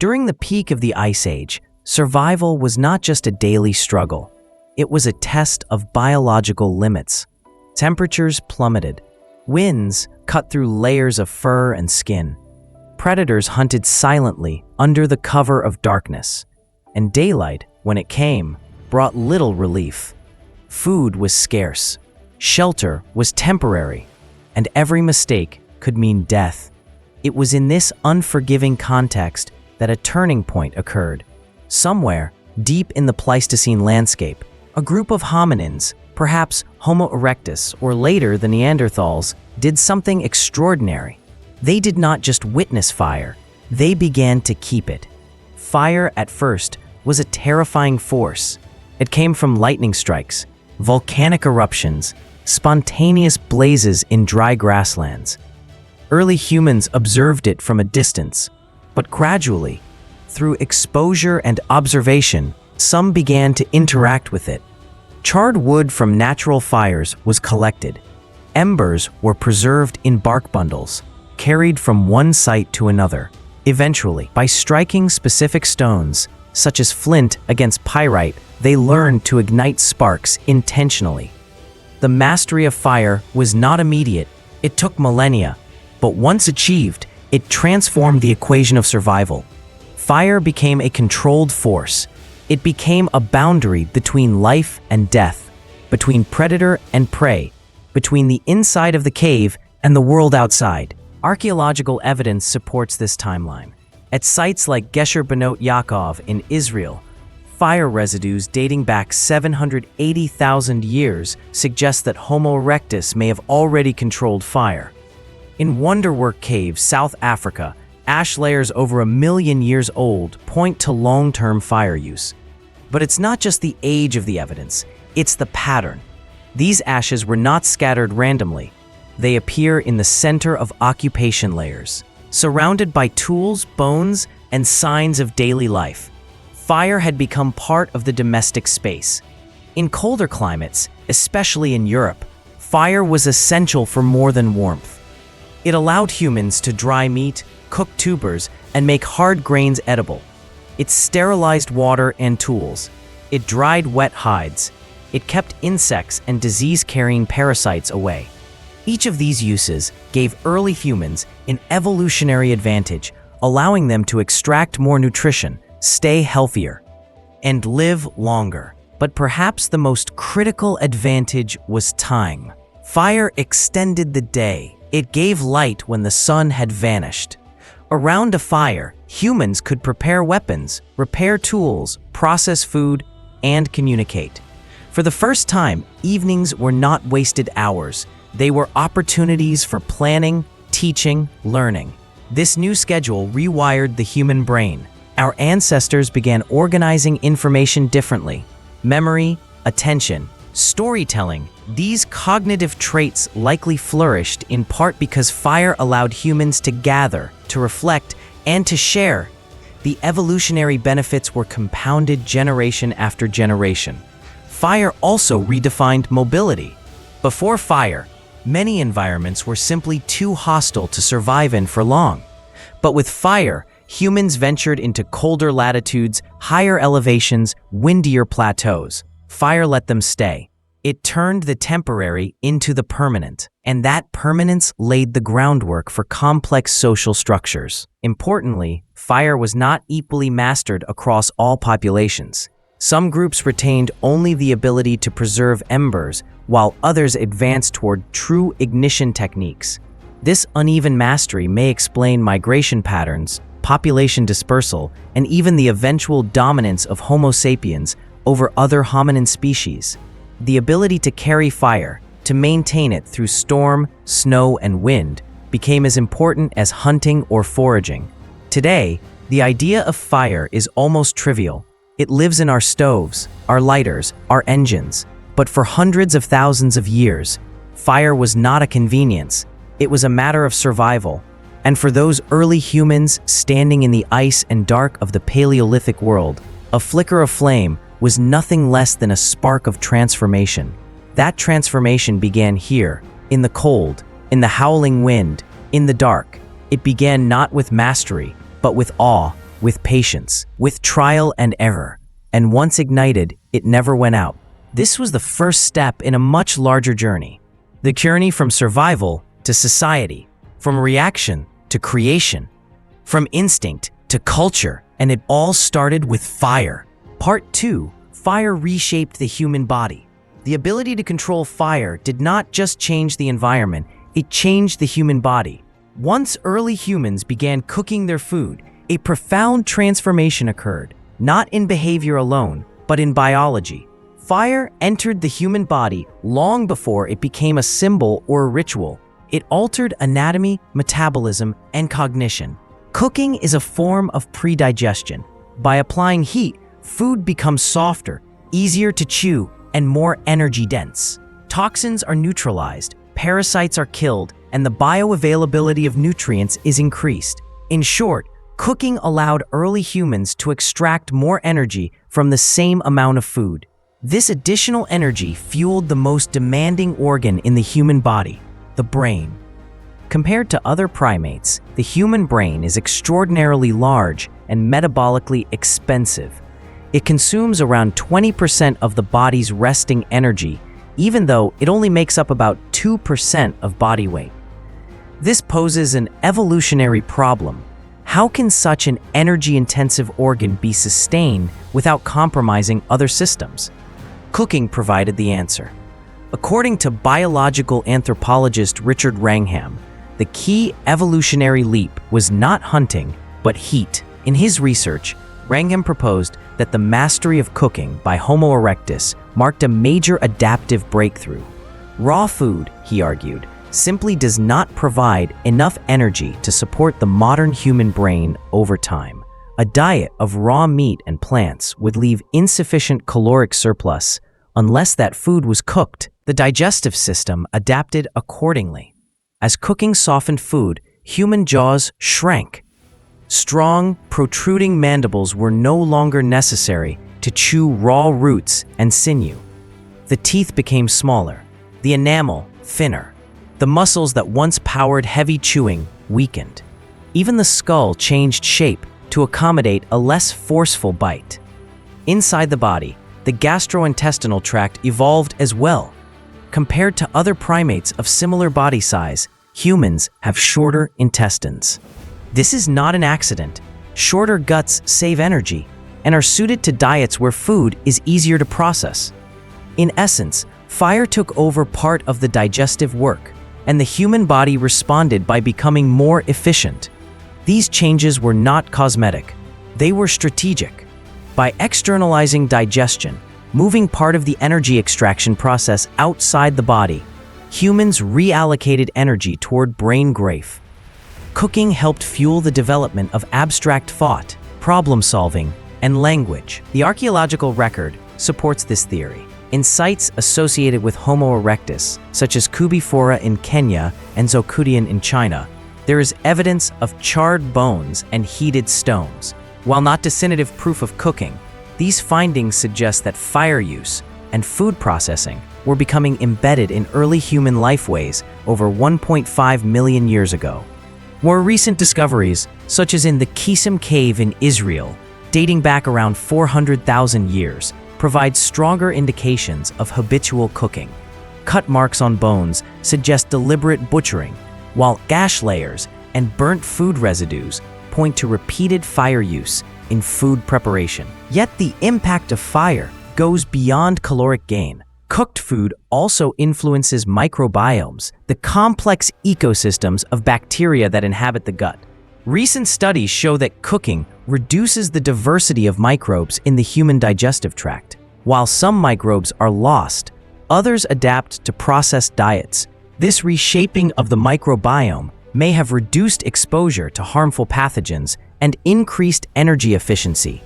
During the peak of the Ice Age, survival was not just a daily struggle. It was a test of biological limits. Temperatures plummeted. Winds cut through layers of fur and skin. Predators hunted silently under the cover of darkness. And daylight, when it came, brought little relief. Food was scarce. Shelter was temporary. And every mistake could mean death. It was in this unforgiving context that a turning point occurred. Somewhere, deep in the Pleistocene landscape, a group of hominins, perhaps Homo erectus or later the Neanderthals, did something extraordinary. They did not just witness fire, they began to keep it. Fire, at first, was a terrifying force. It came from lightning strikes, volcanic eruptions, spontaneous blazes in dry grasslands. Early humans observed it from a distance, but gradually, through exposure and observation, some began to interact with it. Charred wood from natural fires was collected. Embers were preserved in bark bundles, carried from one site to another. Eventually, by striking specific stones, such as flint against pyrite, they learned to ignite sparks intentionally. The mastery of fire was not immediate. It took millennia, but once achieved, it transformed the equation of survival. Fire became a controlled force. It became a boundary between life and death, between predator and prey, between the inside of the cave and the world outside. Archaeological evidence supports this timeline. At sites like Gesher Benot Yaakov in Israel, fire residues dating back 780,000 years suggest that Homo erectus may have already controlled fire. In Wonderwork Cave, South Africa, ash layers over 1 million years old point to long-term fire use. But it's not just the age of the evidence, it's the pattern. These ashes were not scattered randomly. They appear in the center of occupation layers, surrounded by tools, bones, and signs of daily life. Fire had become part of the domestic space. In colder climates, especially in Europe, fire was essential for more than warmth. It allowed humans to dry meat, cook tubers, and make hard grains edible. It sterilized water and tools. It dried wet hides. It kept insects and disease-carrying parasites away. Each of these uses gave early humans an evolutionary advantage, allowing them to extract more nutrition, stay healthier, and live longer. But perhaps the most critical advantage was time. Fire extended the day. It gave light when the sun had vanished. Around a fire, humans could prepare weapons, repair tools, process food, and communicate. For the first time, evenings were not wasted hours. They were opportunities for planning, teaching, learning. This new schedule rewired the human brain. Our ancestors began organizing information differently. Memory, attention, storytelling. These cognitive traits likely flourished in part because fire allowed humans to gather, to reflect, and to share. The evolutionary benefits were compounded generation after generation. Fire also redefined mobility. Before fire, many environments were simply too hostile to survive in for long. But with fire, humans ventured into colder latitudes, higher elevations, windier plateaus. Fire let them stay. It turned the temporary into the permanent, and that permanence laid the groundwork for complex social structures. Importantly, fire was not equally mastered across all populations. Some groups retained only the ability to preserve embers, while others advanced toward true ignition techniques. This uneven mastery may explain migration patterns, population dispersal, and even the eventual dominance of Homo sapiens over other hominin species. The ability to carry fire, to maintain it through storm, snow, and wind, became as important as hunting or foraging. Today, the idea of fire is almost trivial. It lives in our stoves, our lighters, our engines. But for hundreds of thousands of years, fire was not a convenience. It was a matter of survival. And for those early humans standing in the ice and dark of the Paleolithic world, a flicker of flame was nothing less than a spark of transformation. That transformation began here, in the cold, in the howling wind, in the dark. It began not with mastery, but with awe. with patience, with trial and error, and once ignited, it never went out. This was the first step in a much larger journey. The journey from survival to society, from reaction to creation, from instinct to culture, and it all started with fire. Part 2. Fire reshaped the human body. The ability to control fire did not just change the environment, it changed the human body. Once early humans began cooking their food, a profound transformation occurred, not in behavior alone, but in biology. Fire entered the human body long before it became a symbol or a ritual. It altered anatomy, metabolism, and cognition. Cooking is a form of predigestion. By applying heat, food becomes softer, easier to chew, and more energy-dense. Toxins are neutralized, parasites are killed, and the bioavailability of nutrients is increased. In short, cooking allowed early humans to extract more energy from the same amount of food. This additional energy fueled the most demanding organ in the human body, the brain. Compared to other primates, the human brain is extraordinarily large and metabolically expensive. It consumes around 20% of the body's resting energy, even though it only makes up about 2% of body weight. This poses an evolutionary problem. How can such an energy-intensive organ be sustained without compromising other systems? Cooking provided the answer. According to biological anthropologist Richard Wrangham, the key evolutionary leap was not hunting, but heat. In his research, Wrangham proposed that the mastery of cooking by Homo erectus marked a major adaptive breakthrough. Raw food, he argued, simply does not provide enough energy to support the modern human brain over time. A diet of raw meat and plants would leave insufficient caloric surplus unless that food was cooked. The digestive system adapted accordingly. As cooking softened food, human jaws shrank. Strong, protruding mandibles were no longer necessary to chew raw roots and sinew. The teeth became smaller, the enamel thinner. The muscles that once powered heavy chewing weakened. Even the skull changed shape to accommodate a less forceful bite. Inside the body, the gastrointestinal tract evolved as well. Compared to other primates of similar body size, humans have shorter intestines. This is not an accident. Shorter guts save energy and are suited to diets where food is easier to process. In essence, fire took over part of the digestive work, and the human body responded by becoming more efficient. These changes were not cosmetic. They were strategic. By externalizing digestion, moving part of the energy extraction process outside the body, humans reallocated energy toward brain growth. Cooking helped fuel the development of abstract thought, problem-solving, and language. The archaeological record supports this theory. In sites associated with Homo erectus, such as Kubifora in Kenya and Zhoukoudian in China, there is evidence of charred bones and heated stones. While not definitive proof of cooking, these findings suggest that fire use and food processing were becoming embedded in early human lifeways over 1.5 million years ago. More recent discoveries, such as in the Qisim cave in Israel, dating back around 400,000 years, provide stronger indications of habitual cooking. Cut marks on bones suggest deliberate butchering, while gash layers and burnt food residues point to repeated fire use in food preparation. Yet the impact of fire goes beyond caloric gain. Cooked food also influences microbiomes, the complex ecosystems of bacteria that inhabit the gut. Recent studies show that cooking reduces the diversity of microbes in the human digestive tract. While some microbes are lost, others adapt to processed diets. This reshaping of the microbiome may have reduced exposure to harmful pathogens and increased energy efficiency.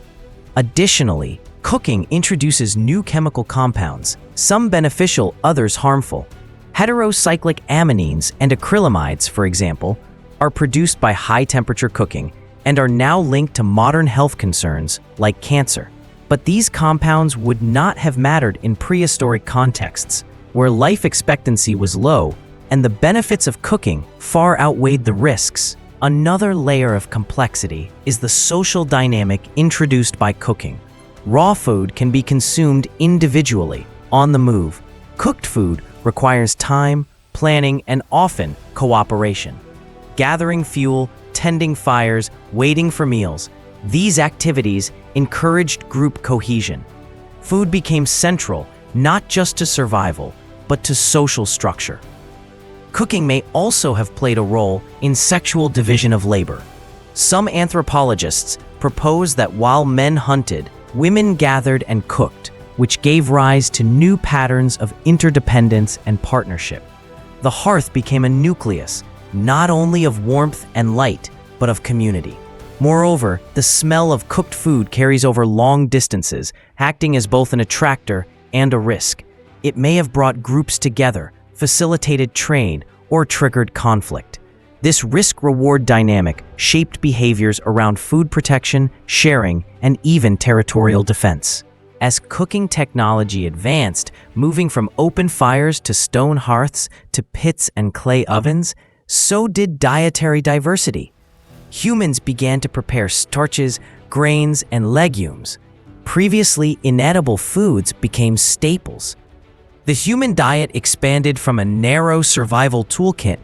Additionally, cooking introduces new chemical compounds, some beneficial, others harmful. Heterocyclic amines and acrylamides, for example, are produced by high-temperature cooking and are now linked to modern health concerns like cancer. But these compounds would not have mattered in prehistoric contexts, where life expectancy was low and the benefits of cooking far outweighed the risks. Another layer of complexity is the social dynamic introduced by cooking. Raw food can be consumed individually, on the move. Cooked food requires time, planning, and often cooperation. Gathering fuel, tending fires, waiting for meals, these activities encouraged group cohesion. Food became central not just to survival, but to social structure. Cooking may also have played a role in sexual division of labor. Some anthropologists propose that while men hunted, women gathered and cooked, which gave rise to new patterns of interdependence and partnership. The hearth became a nucleus, not only of warmth and light, but of community. Moreover, the smell of cooked food carries over long distances, acting as both an attractor and a risk. It may have brought groups together, facilitated trade, or triggered conflict. This risk-reward dynamic shaped behaviors around food protection, sharing, and even territorial defense. As cooking technology advanced, moving from open fires to stone hearths to pits and clay ovens, so did dietary diversity. Humans began to prepare starches, grains, and legumes. Previously inedible foods became staples. The human diet expanded from a narrow survival toolkit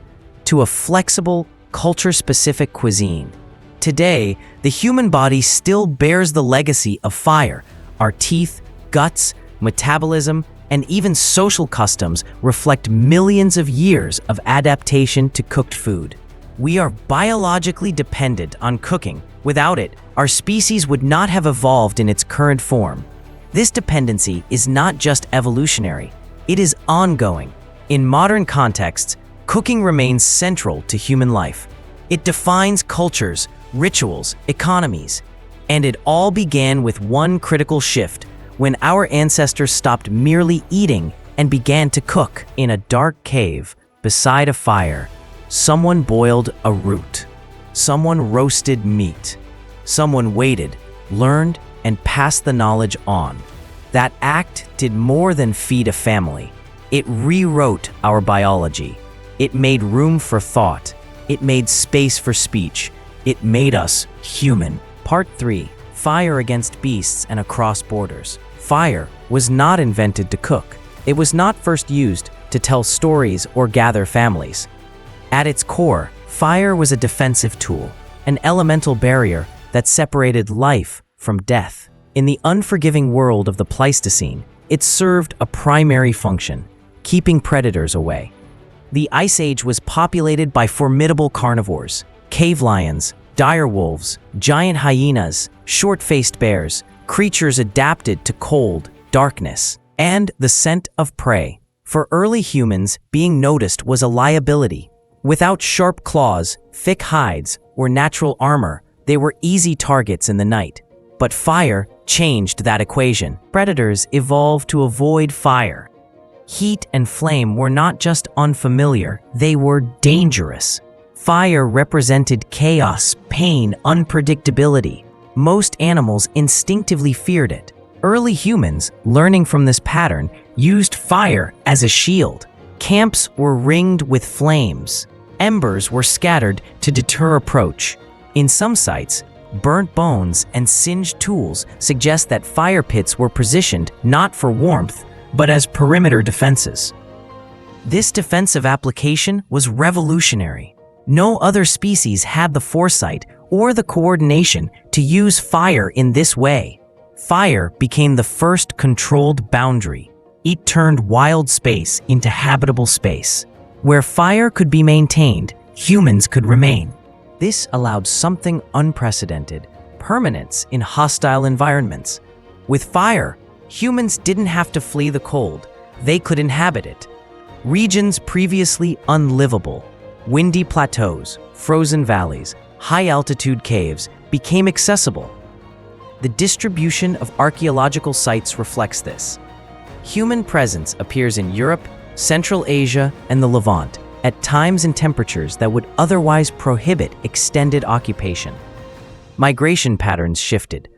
to a flexible, culture-specific cuisine. Today, the human body still bears the legacy of fire. Our teeth, guts, metabolism, and even social customs reflect millions of years of adaptation to cooked food. We are biologically dependent on cooking. Without it, our species would not have evolved in its current form. This dependency is not just evolutionary, it is ongoing. In modern contexts, cooking remains central to human life. It defines cultures, rituals, economies, and it all began with one critical shift when our ancestors stopped merely eating and began to cook. In a dark cave beside a fire, someone boiled a root. Someone roasted meat. Someone waited, learned, and passed the knowledge on. That act did more than feed a family. It rewrote our biology. It made room for thought. It made space for speech. It made us human. Part 3. Fire against beasts and across borders. Fire was not invented to cook. It was not first used to tell stories or gather families. At its core, fire was a defensive tool, an elemental barrier that separated life from death. In the unforgiving world of the Pleistocene, it served a primary function, keeping predators away. The Ice Age was populated by formidable carnivores, cave lions, dire wolves, giant hyenas, short-faced bears, creatures adapted to cold, darkness, and the scent of prey. For early humans, being noticed was a liability. Without sharp claws, thick hides, or natural armor, they were easy targets in the night. But fire changed that equation. Predators evolved to avoid fire. Heat and flame were not just unfamiliar, they were dangerous. Fire represented chaos, pain, unpredictability. Most animals instinctively feared it. Early humans, learning from this pattern, used fire as a shield. Camps were ringed with flames. Embers were scattered to deter approach. In some sites, burnt bones and singed tools suggest that fire pits were positioned not for warmth, but as perimeter defenses. This defensive application was revolutionary. No other species had the foresight or the coordination to use fire in this way. Fire became the first controlled boundary. It turned wild space into habitable space. Where fire could be maintained, humans could remain. This allowed something unprecedented, permanence in hostile environments. With fire, humans didn't have to flee the cold, they could inhabit it. Regions previously unlivable, windy plateaus, frozen valleys, high-altitude caves became accessible. The distribution of archaeological sites reflects this. Human presence appears in Europe, Central Asia, and the Levant, at times and temperatures that would otherwise prohibit extended occupation. Migration patterns shifted.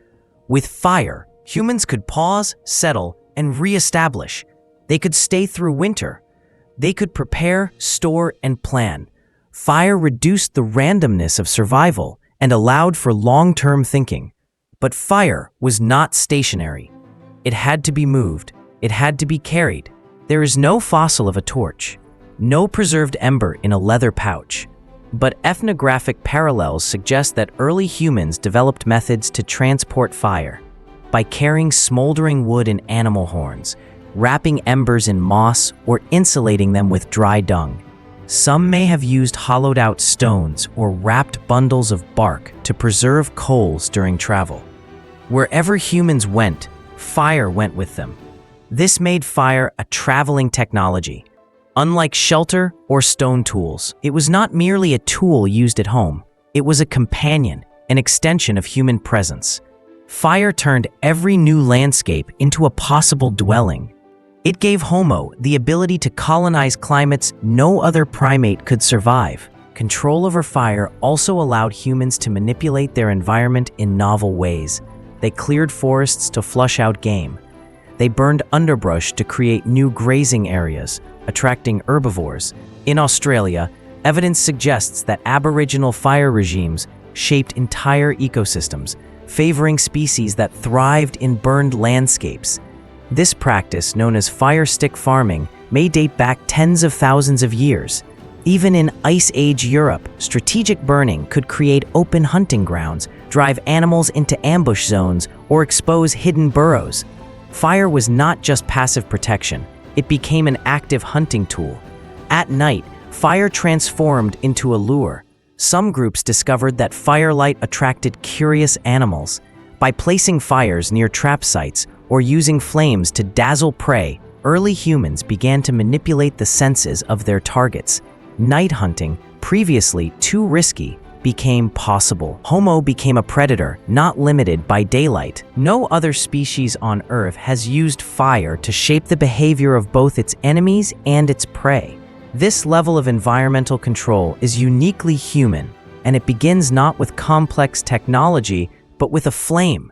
With fire, humans could pause, settle, and re-establish. They could stay through winter. They could prepare, store, and plan. Fire reduced the randomness of survival and allowed for long-term thinking. But fire was not stationary. It had to be moved. It had to be carried. There is no fossil of a torch, no preserved ember in a leather pouch. But ethnographic parallels suggest that early humans developed methods to transport fire by carrying smoldering wood in animal horns, wrapping embers in moss, or insulating them with dry dung. Some may have used hollowed-out stones or wrapped bundles of bark to preserve coals during travel. Wherever humans went, fire went with them. This made fire a traveling technology. Unlike shelter or stone tools, it was not merely a tool used at home. It was a companion, an extension of human presence. Fire turned every new landscape into a possible dwelling. It gave Homo the ability to colonize climates no other primate could survive. Control over fire also allowed humans to manipulate their environment in novel ways. They cleared forests to flush out game. They burned underbrush to create new grazing areas, attracting herbivores. In Australia, evidence suggests that Aboriginal fire regimes shaped entire ecosystems, favoring species that thrived in burned landscapes. This practice, known as fire stick farming, may date back tens of thousands of years. Even in Ice Age Europe, strategic burning could create open hunting grounds, drive animals into ambush zones, or expose hidden burrows. Fire was not just passive protection. It became an active hunting tool. At night, fire transformed into a lure. Some groups discovered that firelight attracted curious animals. By placing fires near trap sites or using flames to dazzle prey, early humans began to manipulate the senses of their targets. Night hunting, previously too risky, became possible. Homo became a predator, not limited by daylight. No other species on Earth has used fire to shape the behavior of both its enemies and its prey. This level of environmental control is uniquely human, and it begins not with complex technology, but with a flame.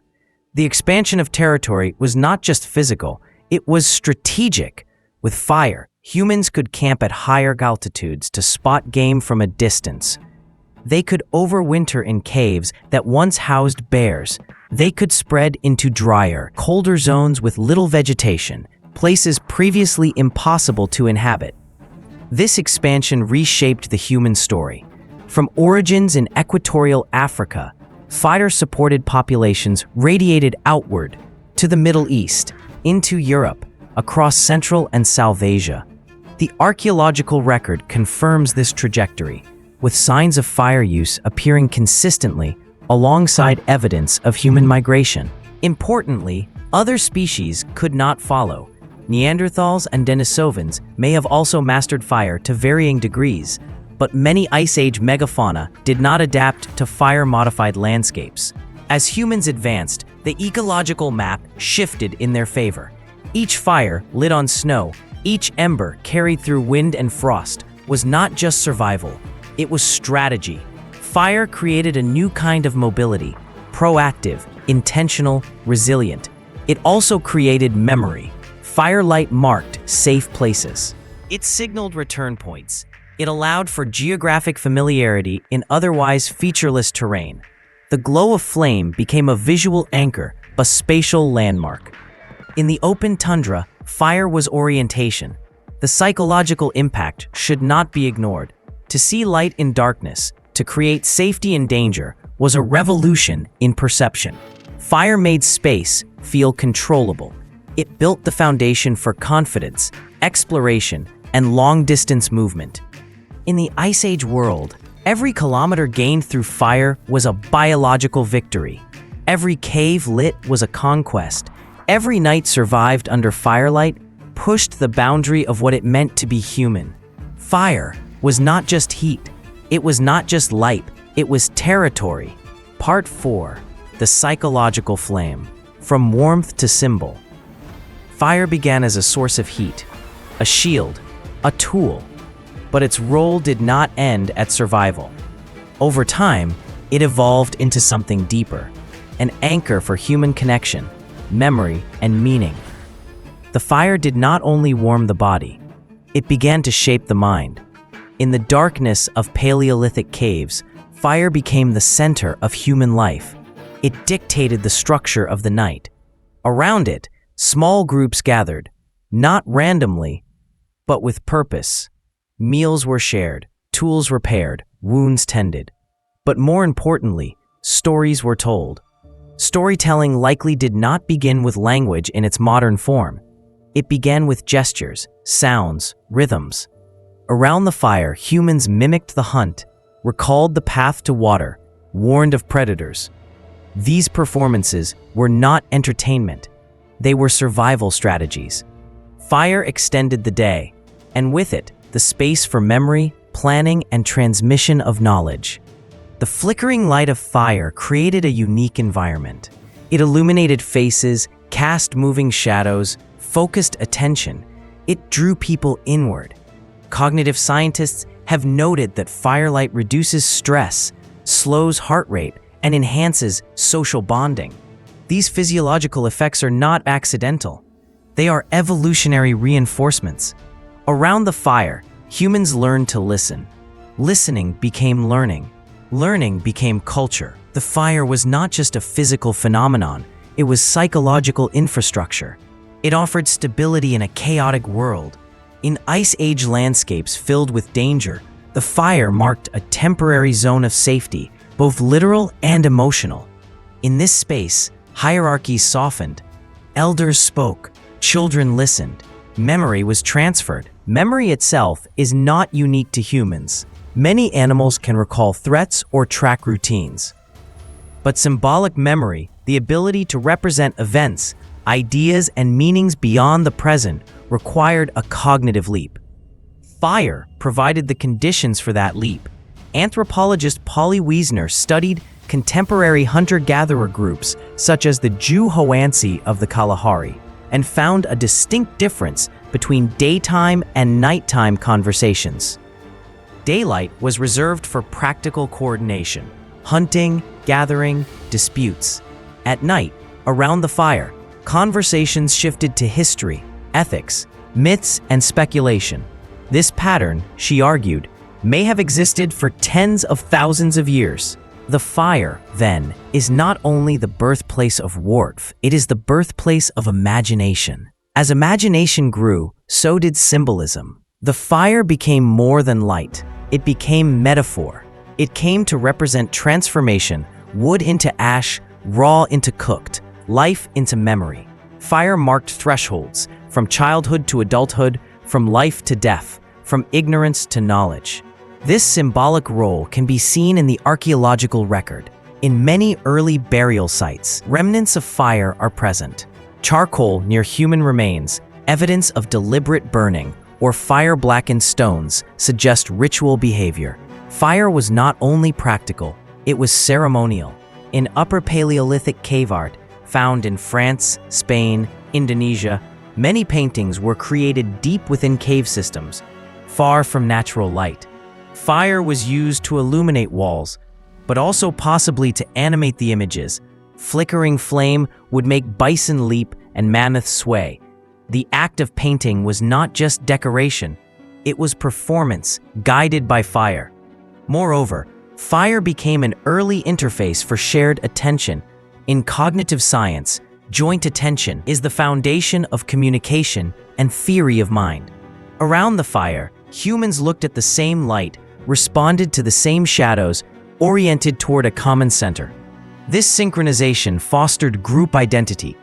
The expansion of territory was not just physical, it was strategic. With fire, humans could camp at higher altitudes to spot game from a distance. They could overwinter in caves that once housed bears. They could spread into drier, colder zones with little vegetation, places previously impossible to inhabit. This expansion reshaped the human story. From origins in equatorial Africa, fire-supported populations radiated outward to the Middle East, into Europe, across Central and South Asia. The archaeological record confirms this trajectory, with signs of fire use appearing consistently alongside evidence of human migration. Importantly, other species could not follow. Neanderthals and Denisovans may have also mastered fire to varying degrees, but many Ice Age megafauna did not adapt to fire-modified landscapes. As humans advanced, the ecological map shifted in their favor. Each fire lit on snow, each ember carried through wind and frost, was not just survival. It was strategy. Fire created a new kind of mobility, proactive, intentional, resilient. It also created memory. Firelight marked safe places. It signaled return points. It allowed for geographic familiarity in otherwise featureless terrain. The glow of flame became a visual anchor, a spatial landmark. In the open tundra, fire was orientation. The psychological impact should not be ignored. To see light in darkness, to create safety in danger, was a revolution in perception. Fire made space feel controllable. It built the foundation for confidence, exploration, and long-distance movement. In the Ice Age world, every kilometer gained through fire was a biological victory. Every cave lit was a conquest. Every night survived under firelight pushed the boundary of what it meant to be human. Fire was not just heat. It was not just light. It was territory. Part 4. The psychological flame. From warmth to symbol. Fire began as a source of heat, a shield, a tool, but its role did not end at survival. Over time, it evolved into something deeper, an anchor for human connection, memory, and meaning. The fire did not only warm the body, it began to shape the mind. In the darkness of Paleolithic caves, fire became the center of human life. It dictated the structure of the night. Around it, small groups gathered, not randomly, but with purpose. Meals were shared, tools repaired, wounds tended. But more importantly, stories were told. Storytelling likely did not begin with language in its modern form. It began with gestures, sounds, rhythms. Around the fire, humans mimicked the hunt, recalled the path to water, warned of predators. These performances were not entertainment. They were survival strategies. Fire extended the day, and with it, the space for memory, planning, and transmission of knowledge. The flickering light of fire created a unique environment. It illuminated faces, cast moving shadows, focused attention. It drew people inward. Cognitive scientists have noted that firelight reduces stress, slows heart rate, and enhances social bonding. These physiological effects are not accidental. They are evolutionary reinforcements. Around the fire, humans learned to listen. Listening became learning. Learning became culture. The fire was not just a physical phenomenon, it was psychological infrastructure. It offered stability in a chaotic world. In Ice Age landscapes filled with danger, the fire marked a temporary zone of safety, both literal and emotional. In this space, hierarchies softened. Elders spoke, children listened. Memory was transferred. Memory itself is not unique to humans. Many animals can recall threats or track routines. But symbolic memory, the ability to represent events, ideas, and meanings beyond the present, required a cognitive leap. Fire provided the conditions for that leap. Anthropologist Polly Wiesner studied contemporary hunter-gatherer groups such as the Juhoansi of the Kalahari and found a distinct difference between daytime and nighttime conversations. Daylight was reserved for practical coordination, hunting, gathering, disputes. At night, around the fire, conversations shifted to history, ethics, myths, and speculation. This pattern, she argued, may have existed for tens of thousands of years. The fire, then, is not only the birthplace of warmth, it is the birthplace of imagination. As imagination grew, so did symbolism. The fire became more than light. It became metaphor. It came to represent transformation, wood into ash, raw into cooked, life into memory. Fire marked thresholds, from childhood to adulthood, from life to death, from ignorance to knowledge. This symbolic role can be seen in the archaeological record. In many early burial sites, remnants of fire are present. Charcoal near human remains, evidence of deliberate burning, or fire-blackened stones suggest ritual behavior. Fire was not only practical, it was ceremonial. In Upper Paleolithic cave art, found in France, Spain, Indonesia, many paintings were created deep within cave systems, far from natural light. Fire was used to illuminate walls, but also possibly to animate the images. Flickering flame would make bison leap and mammoth sway. The act of painting was not just decoration, it was performance, guided by fire. Moreover, fire became an early interface for shared attention. In cognitive science, joint attention is the foundation of communication and theory of mind. Around the fire, humans looked at the same light, responded to the same shadows, oriented toward a common center. This synchronization fostered group identity.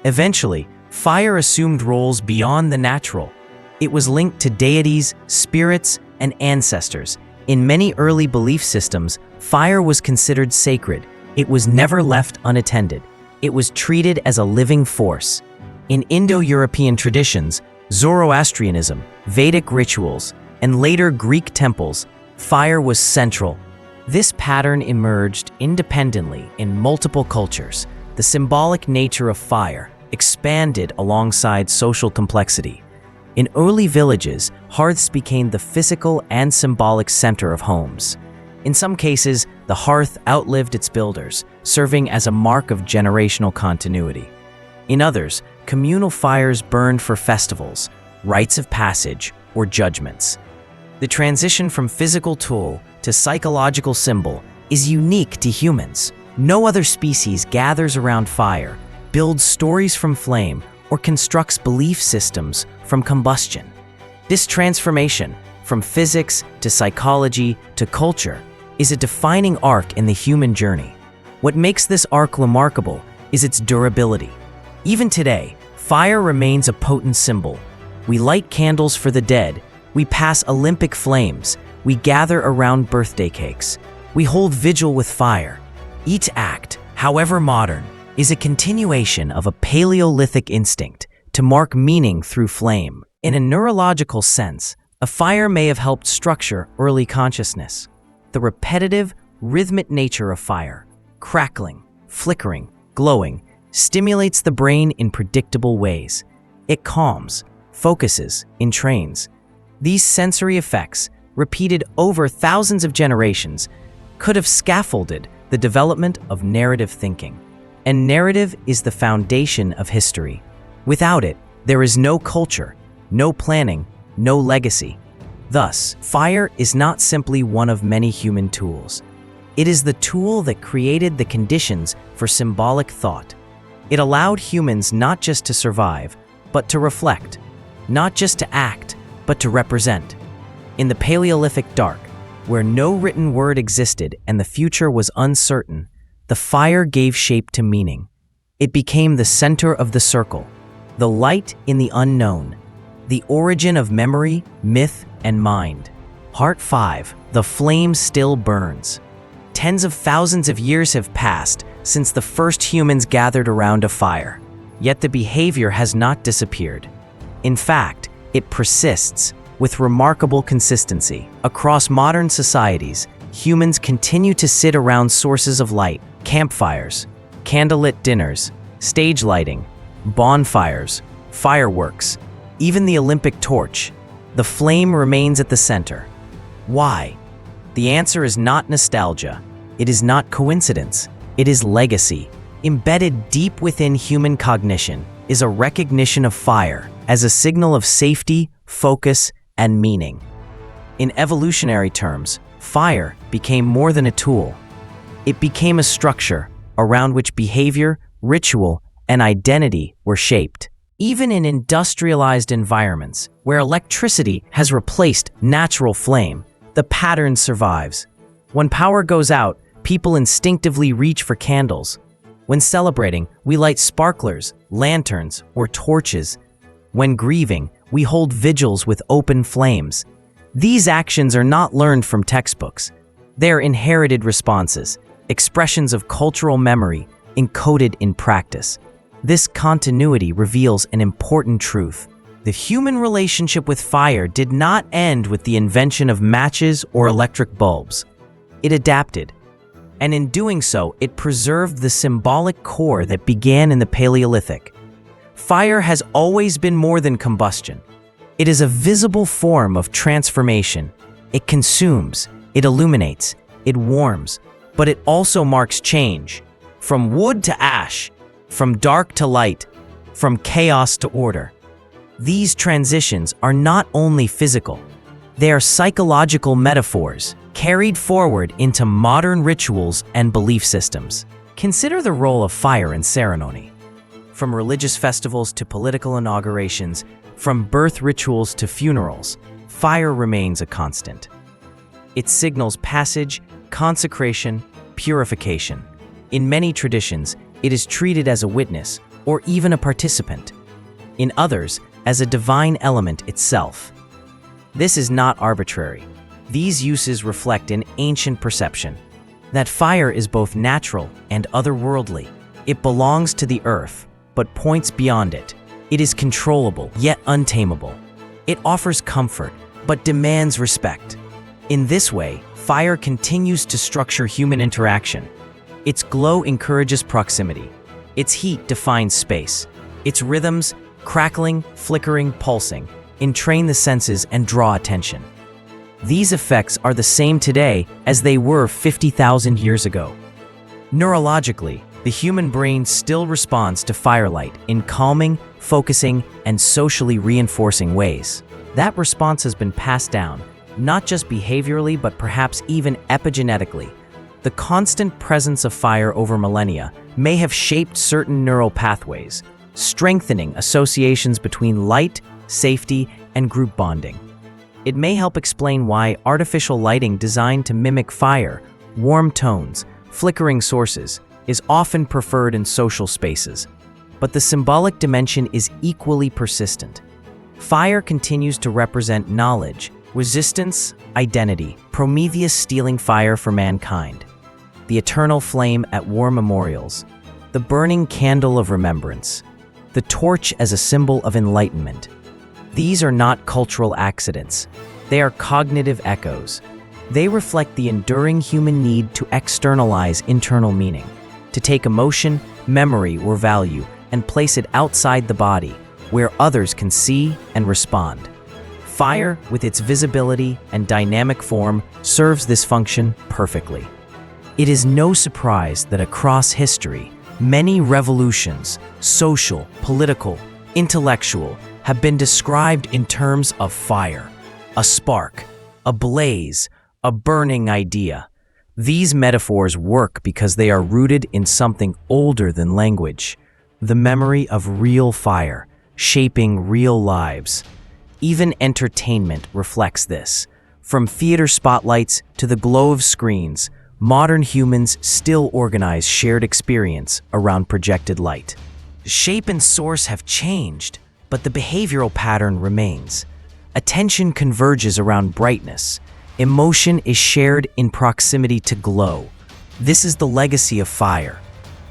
Eventually, fire assumed roles beyond the natural. It was linked to deities, spirits, and ancestors. In many early belief systems, fire was considered sacred. It was never left unattended. It was treated as a living force. In Indo-European traditions, Zoroastrianism, Vedic rituals, and later Greek temples, fire was central. This pattern emerged independently in multiple cultures. The symbolic nature of fire expanded alongside social complexity. In early villages, hearths became the physical and symbolic center of homes. In some cases, the hearth outlived its builders, serving as a mark of generational continuity. In others, communal fires burned for festivals, rites of passage, or judgments. The transition from physical tool to psychological symbol is unique to humans. No other species gathers around fire, builds stories from flame, or constructs belief systems from combustion. This transformation, from physics to psychology to culture, is a defining arc in the human journey. What makes this arc remarkable is its durability. Even today, fire remains a potent symbol. We light candles for the dead, we pass Olympic flames, we gather around birthday cakes, we hold vigil with fire. Each act, however modern, is a continuation of a Paleolithic instinct to mark meaning through flame. In a neurological sense, a fire may have helped structure early consciousness. The repetitive, rhythmic nature of fire, crackling, flickering, glowing, stimulates the brain in predictable ways. It calms, focuses, entrains. These sensory effects, repeated over thousands of generations, could have scaffolded the development of narrative thinking. And narrative is the foundation of history. Without it, there is no culture, no planning, no legacy. Thus, fire is not simply one of many human tools. It is the tool that created the conditions for symbolic thought. It allowed humans not just to survive, but to reflect, not just to act, but to represent. In the Paleolithic dark, where no written word existed and the future was uncertain, the fire gave shape to meaning. It became the center of the circle, the light in the unknown, the origin of memory, myth, and mind. Part 5. The flame still burns. Tens of thousands of years have passed since the first humans gathered around a fire. Yet the behavior has not disappeared. In fact, it persists with remarkable consistency. Across modern societies, humans continue to sit around sources of light, campfires, candlelit dinners, stage lighting, bonfires, fireworks, even the Olympic torch. The flame remains at the center. Why? The answer is not nostalgia. It is not coincidence. It is legacy. Embedded deep within human cognition is a recognition of fire as a signal of safety, focus, and meaning. In evolutionary terms, fire became more than a tool. It became a structure around which behavior, ritual, and identity were shaped. Even in industrialized environments, where electricity has replaced natural flame, the pattern survives. When power goes out, people instinctively reach for candles. When celebrating, we light sparklers, lanterns, or torches. When grieving, we hold vigils with open flames. These actions are not learned from textbooks. They are inherited responses, expressions of cultural memory encoded in practice. This continuity reveals an important truth. The human relationship with fire did not end with the invention of matches or electric bulbs. It adapted, and in doing so, it preserved the symbolic core that began in the Paleolithic. Fire has always been more than combustion. It is a visible form of transformation. It consumes, it illuminates, it warms, but it also marks change. From wood to ash, from dark to light, from chaos to order. These transitions are not only physical, they are psychological metaphors carried forward into modern rituals and belief systems. Consider the role of fire in ceremony. From religious festivals to political inaugurations, from birth rituals to funerals, fire remains a constant. It signals passage, consecration, purification. In many traditions, it is treated as a witness or even a participant. In others, as a divine element itself. This is not arbitrary. These uses reflect an ancient perception that fire is both natural and otherworldly. It belongs to the earth, but points beyond it. It is controllable, yet untamable. It offers comfort, but demands respect. In this way, fire continues to structure human interaction. Its glow encourages proximity. Its heat defines space. Its rhythms, crackling, flickering, pulsing, entrain the senses and draw attention. These effects are the same today as they were 50,000 years ago. Neurologically, the human brain still responds to firelight in calming, focusing, and socially reinforcing ways. That response has been passed down, not just behaviorally but perhaps even epigenetically. The constant presence of fire over millennia may have shaped certain neural pathways, strengthening associations between light, safety, and group bonding. It may help explain why artificial lighting designed to mimic fire, warm tones, flickering sources, is often preferred in social spaces. But the symbolic dimension is equally persistent. Fire continues to represent knowledge, resistance, identity, Prometheus stealing fire for mankind, the eternal flame at war memorials, the burning candle of remembrance, the torch as a symbol of enlightenment. These are not cultural accidents. They are cognitive echoes. They reflect the enduring human need to externalize internal meaning, to take emotion, memory, or value and place it outside the body, where others can see and respond. Fire, with its visibility and dynamic form, serves this function perfectly. It is no surprise that across history, many revolutions, social, political, intellectual, have been described in terms of fire, a spark, a blaze, a burning idea. These metaphors work because they are rooted in something older than language, the memory of real fire, shaping real lives. Even entertainment reflects this. From theater spotlights to the glow of screens, modern humans still organize shared experience around projected light. Shape and source have changed, but the behavioral pattern remains. Attention converges around brightness. Emotion is shared in proximity to glow. This is the legacy of fire.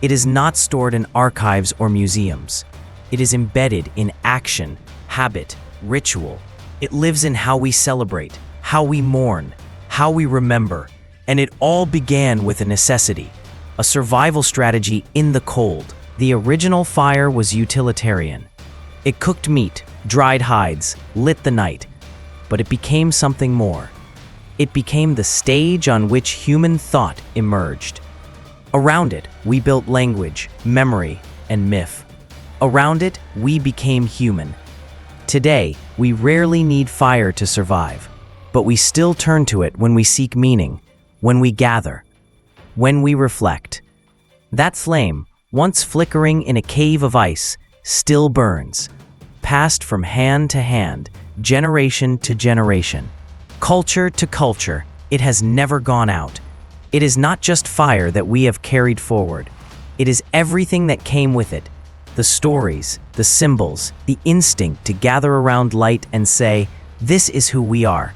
It is not stored in archives or museums. It is embedded in action, habit, ritual. It lives in how we celebrate, how we mourn, how we remember. And it all began with a necessity, a survival strategy in the cold. The original fire was utilitarian. It cooked meat, dried hides, lit the night. But it became something more. It became the stage on which human thought emerged. Around it, we built language, memory, and myth. Around it, we became human. Today, we rarely need fire to survive, but we still turn to it when we seek meaning, when we gather, when we reflect. That flame, once flickering in a cave of ice, still burns, passed from hand to hand, generation to generation, culture to culture. It has never gone out. It is not just fire that we have carried forward. It is everything that came with it. The stories, the symbols, the instinct to gather around light and say, "This is who we are."